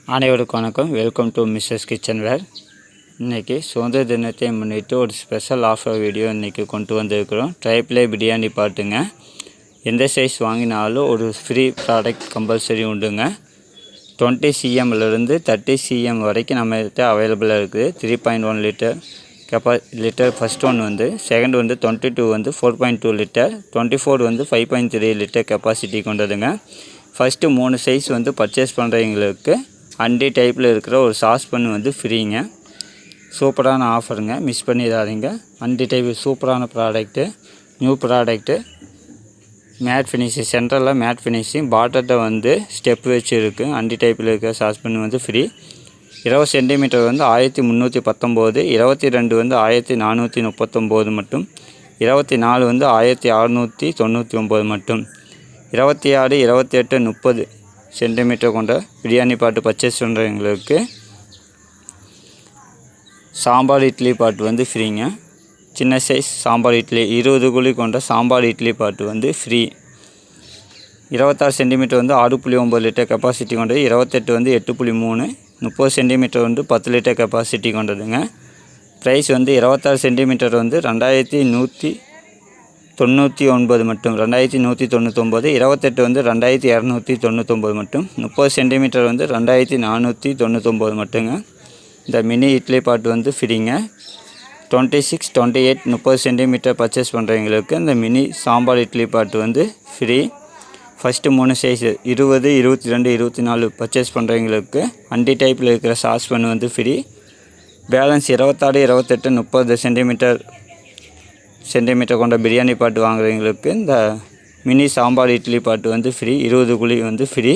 அனைவருக்கும் வணக்கம். Welcome to Mrs kitchen வேர். இன்றைக்கி சுதந்திர தினத்தை முன்னிட்டு ஒரு ஸ்பெஷல் ஆஃபர் வீடியோ இன்றைக்கி கொண்டு வந்திருக்கிறோம். ட்ரைப்ளே பிரியாணி பாட்டுங்க. எந்த சைஸ் வாங்கினாலும் ஒரு ஃப்ரீ ப்ராடக்ட் கம்பல்சரி உண்டுங்க. 20 cmலேருந்து 30 cm வரைக்கும் நம்மகிட்ட அவைலபிளாக இருக்குது. 3.1 லிட்டர் ஃபஸ்ட் ஒன் வந்து, செகண்ட் வந்து 22 வந்து 4.2 லிட்டர், 24 வந்து 5.3 லிட்டர் கெப்பாசிட்டி கொண்டதுங்க. ஃபஸ்ட்டு 3 சைஸ் வந்து பர்ச்சேஸ் பண்ணுறவங்களுக்கு அண்டி டைப்பில் இருக்கிற ஒரு சாஸ்பன் வந்து ஃப்ரீங்க. சூப்பரான ஆஃபருங்க, மிஸ் பண்ணிடாதீங்க. அண்டி டைப் சூப்பரான product, new product. Matte finishing, சென்டரில் மேட் ஃபினிஷிங், பாட்டத்தை வந்து ஸ்டெப் வச்சு இருக்குது. அண்டி டைப்பில் இருக்கிற சாஸ்பன் வந்து ஃப்ரீ. 20 சென்டிமீட்டர் வந்து 1319, 22 வந்து 1439 மட்டும், 24 வந்து 1699 மட்டும், 26, 28, 30 சென்டிமீட்டர் கொண்ட பிரியாணி பாட்டு பர்ச்சேஸ் பண்ணுறவங்களுக்கு சாம்பார் இட்லி பாட்டு வந்து ஃப்ரீங்க. சின்ன சைஸ் சாம்பார் இட்லி 20 குழி கொண்ட சாம்பார் இட்லி பாட்டு வந்து ஃப்ரீ. 26 சென்டிமீட்டர் வந்து 6.9 லிட்டர் கெப்பாசிட்டி கொண்டது, 28 வந்து 8.3, 30 சென்டிமீட்டர் வந்து 10 லிட்டர் கெப்பாசிட்டி கொண்டதுங்க. ப்ரைஸ் வந்து 26 சென்டிமீட்டர் வந்து 2199 மட்டும், 2199. 28 வந்து 2299 மட்டும், 30 சென்டிமீட்டர் வந்து 2499 மட்டுங்க. இந்த மினி இட்லி பாட்டு வந்து ஃப்ரீங்க. 26, 28, 30 சென்டிமீட்டர் பர்ச்சேஸ் பண்ணுறவங்களுக்கு இந்த மினி சாம்பார் இட்லி பாட்டு வந்து ஃப்ரீ. ஃபஸ்ட்டு 3 சைஸு 20, 22, 24 பர்ச்சேஸ் பண்ணுறவங்களுக்கு அண்டி டைப்பில் இருக்கிற சாஸ்பன் வந்து ஃப்ரீ. பேலன்ஸ் 26, 28, 30 சென்டிமீட்டர் கொண்ட பிரியாணி பாட்டு வாங்குறவங்களுக்கு இந்த மினி சாம்பார் இட்லி பாட்டு வந்து ஃப்ரீ. 20 குழி வந்து ஃப்ரீ.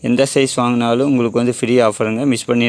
எந்த சைஸ் வாங்கினாலும் உங்களுக்கு வந்து ஃப்ரீ ஆஃபருங்க, மிஸ் பண்ணி